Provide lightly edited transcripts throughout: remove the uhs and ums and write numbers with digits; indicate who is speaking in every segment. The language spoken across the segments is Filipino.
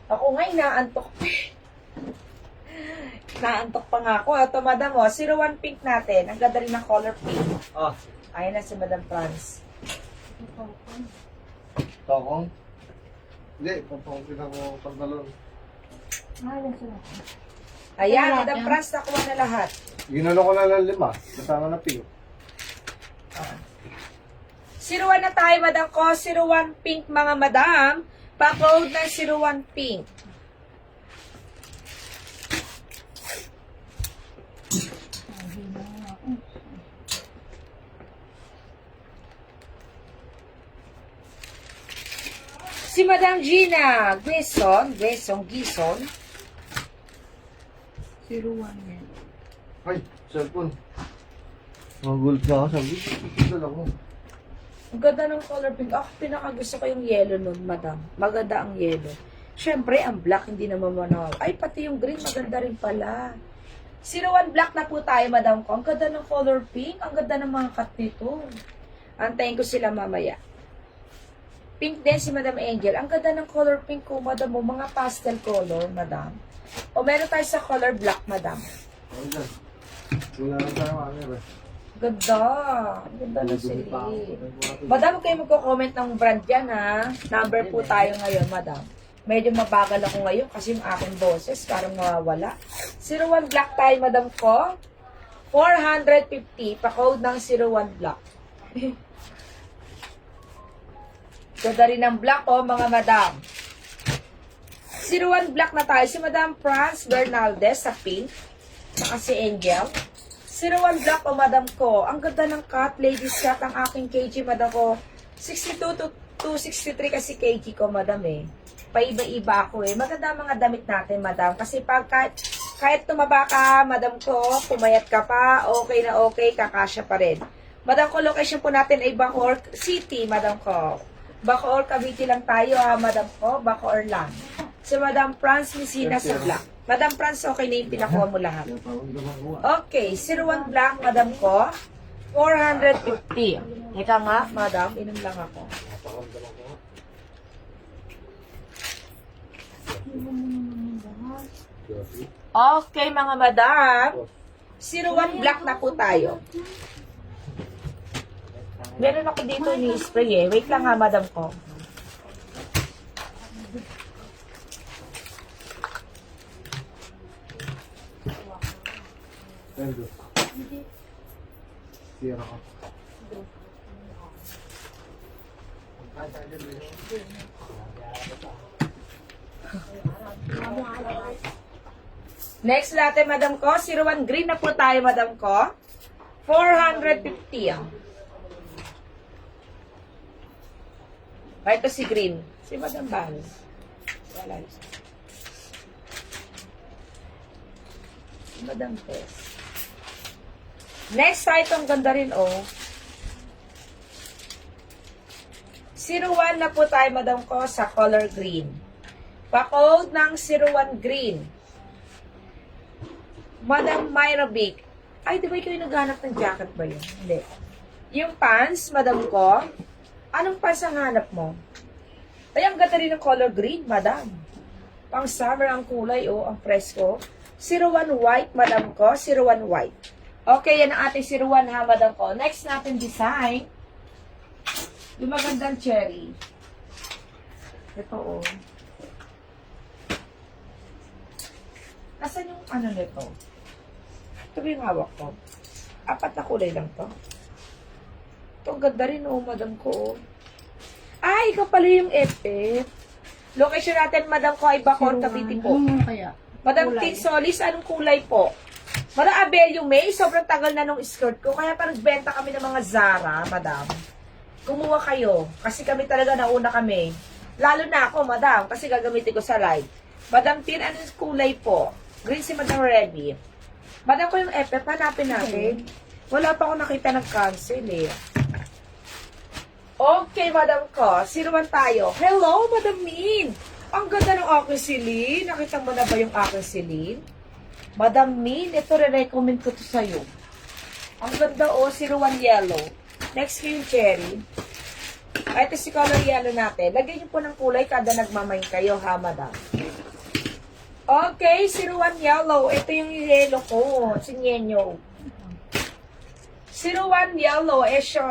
Speaker 1: Ako nga, inaantok pa. Naantok pa nga ako. Ito, madam, oh, 01 pink natin. Ang ganda rin ng color pink.
Speaker 2: Ah,
Speaker 1: Ayan na si Madam Franz.
Speaker 2: tokong? Hindi, pampangkin ako pantalon.
Speaker 1: Ayan, Madam Franz, nakuha na lahat.
Speaker 2: Ginano ko na lang 5. Kasama na pink.
Speaker 1: 01 na tayo, madam ko. 01 pink, mga madam. Pa-code ng 01 pink. Si Madam Gina Gison.
Speaker 3: 01 yan.
Speaker 2: Ay, cellphone. Magulat na ako. Sabi, tigil ako.
Speaker 1: Ang ganda ng color pink. Ako, pinakagusto ko yung yellow nun, madam. Maganda ang yellow. Siyempre, ang black, hindi naman manaw. Ay, pati yung green, maganda rin pala. 01 black na po tayo, madam ko. Ang ganda ng color pink. Ang ganda ng mga cut nito. Antayin ko sila mamaya. Pink din si Madam Angel. Ang ganda ng color pink ko, madam mo. Mga pastel color, madam. O meron tayo sa color black, madam.
Speaker 2: Ano dyan? Wala lang tayo ano eh.
Speaker 1: Ganda. Ang ganda na sila. Madam, huwag kayo magko-comment ng brand yan, ha? Number po tayo ngayon, madam. Medyo mabagal ako ngayon kasi yung aking boses parang mawawala. 01 black tayo, madam ko. 450. Pa-code ng 01 black. Ganda rin ng black, oh, mga madam. 01 black na tayo. Si Madam Franz Bernaldez sa pink. Saka si Angel. 01 black, oh, madam ko. Ang ganda ng cut. Ladies cut ang aking kg, madam ko. 62 to 263 kasi kg ko, madam, eh. Paiba-iba ako, eh. Maganda ang mga damit natin, madam. Kasi pag kahit tumaba ka, madam ko, pumayat ka pa, okay na okay, kakasya pa rin. Madam ko, location po natin ay Bacoor City, madam ko. Bacoor, Cavite lang tayo, ha, madam ko. Bacoor lang. Si Madam Franz Messina sa black. Madam Franz, okay na yung pinakuha mo lahat. Okay, 01 black, madam ko. 450. Ika nga, madam, inom lang ako. Okay, mga madam. 01 black na po tayo. Meron ako dito ni spray, eh. Wait lang, ha, madam ko.
Speaker 2: Tendo. Sira ka.
Speaker 1: Next natin, madam ko. 01 green na po tayo, madam ko. 450. Ito si green. Si Madam Vance. Wala. Si Madam Tess. Next tayo, itong ganda rin, oh. 01 na po tayo, madam ko, sa color green. Pa-code ng 01 green. Madam Myra Bic. Ay, di ba ikaw yung naghanap ng jacket ba yun? Hindi. Yung pants, madam ko, anong pants ang hanap mo? Ay, ang ganda rin ng color green, madam. Pang summer ang kulay, oh, ang presko. 01 white, madam ko, 01 white. Okay, yan ang ating 01, ha, madam ko. Next natin design. Yung magandang cherry. Ito, oh. Nasaan yung ano nito? Ito ba yung hawak ko? 4 na kulay lang to. Ito, ang ganda rin, oh, madam ko, oh. Ay, ikaw pala yung FF. Location natin, madam ko, ay Bacoor, Cavite po.
Speaker 3: Ano kaya?
Speaker 1: Madam
Speaker 3: Kulay.
Speaker 1: Tin Solis, anong kulay po? Madam Abelio May, sobrang tagal na nung skirt ko. Kaya parang benta kami ng mga Zara, madam. Kumuha kayo. Kasi kami talaga nauna kami. Lalo na ako, madam. Kasi gagamitin ko sa live. Madam Tin, anong kulay po? Green si Madam Revy. Madam ko yung FF, hanapin natin. Wala pa ako nakita ng cancel, eh. Okay, madam ko. 01 tayo. Hello, Madam Min. Ang ganda ng aking silin. Nakita mo na ba yung aking silin? Madam Min, ito re-recommend ko to sa'yo. Ang ganda, oh, 01 yellow. Next ko yung cherry. Ito si color yellow natin. Lagyan niyo po ng kulay kada nagmamain kayo, ha, madam. Okay, 01 yellow. Ito yung yellow ko. Sinyenyo. 01 yellow. Esyo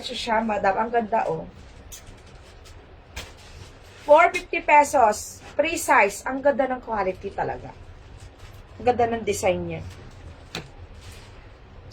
Speaker 1: siya, madam. Ang ganda, oh. 450 pesos. Free size. Ang ganda ng quality talaga. Ang ganda ng design niya.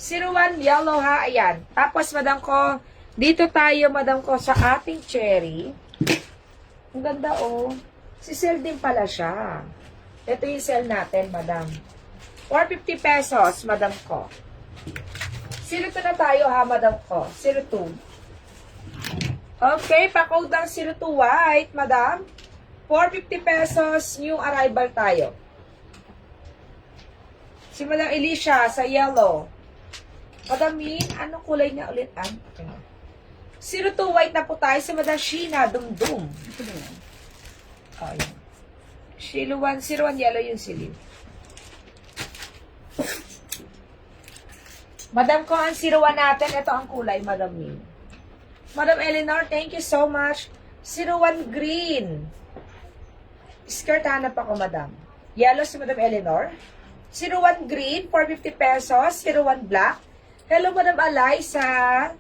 Speaker 1: 01 yellow, ha. Ayan. Tapos, madam ko, dito tayo, madam ko, sa ating cherry. Ang ganda, oh. Si sell din pala siya. Ito yung sell natin, madam. 450 pesos, madam ko. 02 na tayo, ha, madam ko. 02. Okay, pa-code ng 02 white, madam. 450 pesos, new arrival tayo. Si Madam Alicia sa yellow. Madam Min, anong kulay niya ulit? 02 white na po tayo. Si Madam Sheena, dumdum. Oh, yan. 01 yellow yung silid. Madam ko, ang 01 natin, ito ang kulay, Madam Min. Madam Eleanor, thank you so much. 01 green. Skirt, hanap ako, Madam. Yellow si Madam Eleanor. 01 green, 450 pesos. 01 black. Hello, Madam Eliza.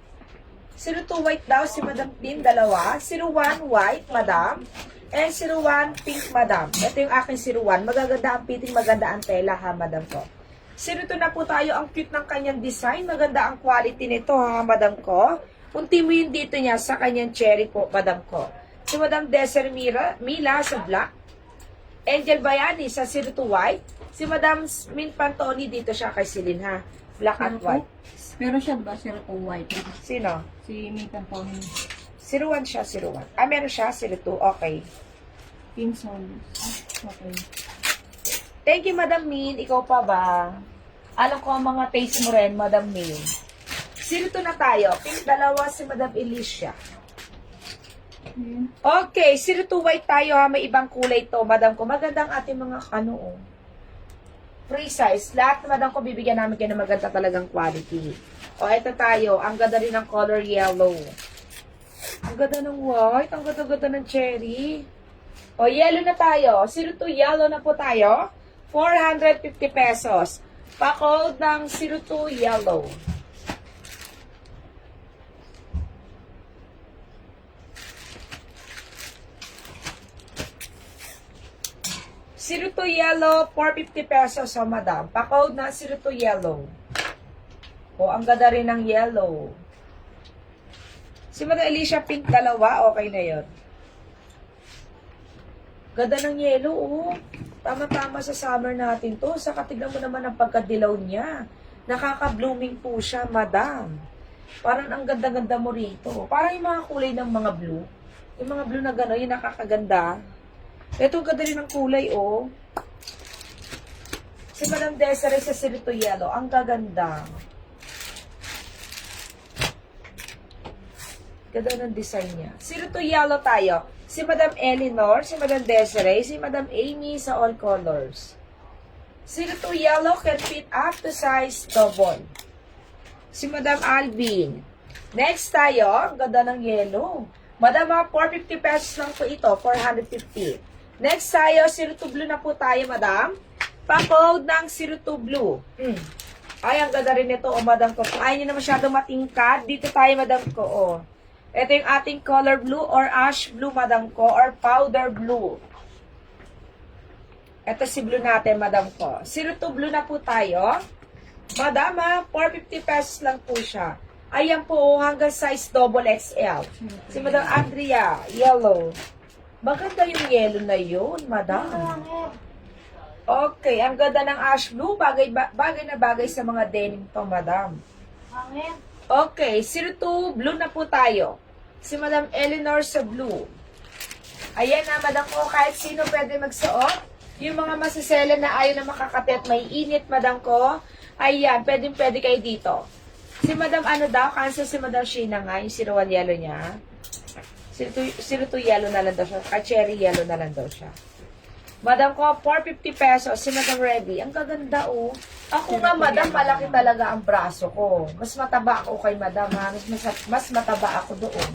Speaker 1: 02 white daw si Madam Pin, dalawa. 01 white, Madam. And 01 pink, Madam. Ito yung aking 01. Magaganda ang fitting, maganda ang tela, ha, Madam ko. 02 na po tayo. Ang cute ng kanyang design. Maganda ang quality nito, ha, Madam ko. Unti mo yung dito niya sa kanyang cherry po, Madam ko. Si Madam Desir Mila sa black. Angel Bayani sa 02 white. Si Madam Min Pantoni dito siya kay Celine, ha. Black and white.
Speaker 3: Pero siya ba siya po white?
Speaker 1: Sino?
Speaker 3: Si Mikan po.
Speaker 1: 01 siya, 01. Ah, meron siya, 02. Okay.
Speaker 3: Pinson. Okay.
Speaker 1: Thank you, Madam Min. Ikaw pa ba? Alam ko ang mga taste mo rin, Madam Min. 02 na tayo. Pink dalawa si Madam Alicia. Okay, 02 white tayo, ha. May ibang kulay to, Madam ko. Magandang ating mga oh. Free size. Lahat, Madam ko, bibigyan namin kayo ng maganda talagang quality. O, eto tayo. Ang ganda rin ng color yellow. Ang ganda ng white. Ang ganda-ganda ng cherry. O, yellow na tayo. 02 yellow na po tayo. 450 pesos. Pa-code ng 02 yellow. Yellow, 450 pesos, so madam. Pa-code na 02 yellow. O, ang ganda rin ng yellow. Si Madam Alicia, pink dalawa, okay na yun. Ganda ng yellow, oh. Tama-tama sa summer natin to. Sa katignan mo naman ang pagkadilaw niya. Nakaka-blooming po siya, madam. Parang ang ganda-ganda mo rito. Parang yung mga kulay ng mga blue. Yung mga blue na gano'n, yung nakakaganda. Ito, ganda rin ng kulay, oh. Si Madam Desiree sa 02 yellow. Ang gaganda. Ganda ng design niya. 02 yellow tayo. Si Madam Eleanor, si Madam Desiree, si Madam Amy sa all colors. 02 yellow can fit up to size double. Si Madam Alvin. Next tayo, ang ganda ng yellow. Madam, 450 pesos lang po ito, 450. Next tayo, 02 blue na po tayo, Madam. Pa-code ng 02 blue. Ay, ang ganda rin ito, Madam ko. Kung ayaw nyo na masyadong matingkad, dito tayo, Madam ko, Ito yung ating color blue or ash blue, Madam ko, or powder blue. Ito si blue natin, Madam ko. 02 blue na po tayo. Madam, 450 pesos lang po siya. Ayan po, hanggang size double XL. Si Madam Andrea, yellow. Maganda yung yellow na yun, Madam. Okay, ang ganda ng ash blue. Bagay na bagay sa mga denim to, Madam. Okay, 02 blue na po tayo. Si Madam Eleanor sa blue. Ayan na, Madam ko, kahit sino pwede magsuot. Yung mga masasela na ayaw na makakatet, may init, Madam ko. Ayan, pwede kayo dito. Si Madam ano daw, cancel si Madam Sheena nga, yung 01 yellow niya. 02 yellow na lang daw siya. Cherry yellow na lang daw siya. Madam ko, 450 pesos. Si Madam Ready. Ang gaganda, oh. Ako nga, Madam, malaki talaga ang braso ko. Mas mataba ako kay Madam, ha? Mas mataba ako doon.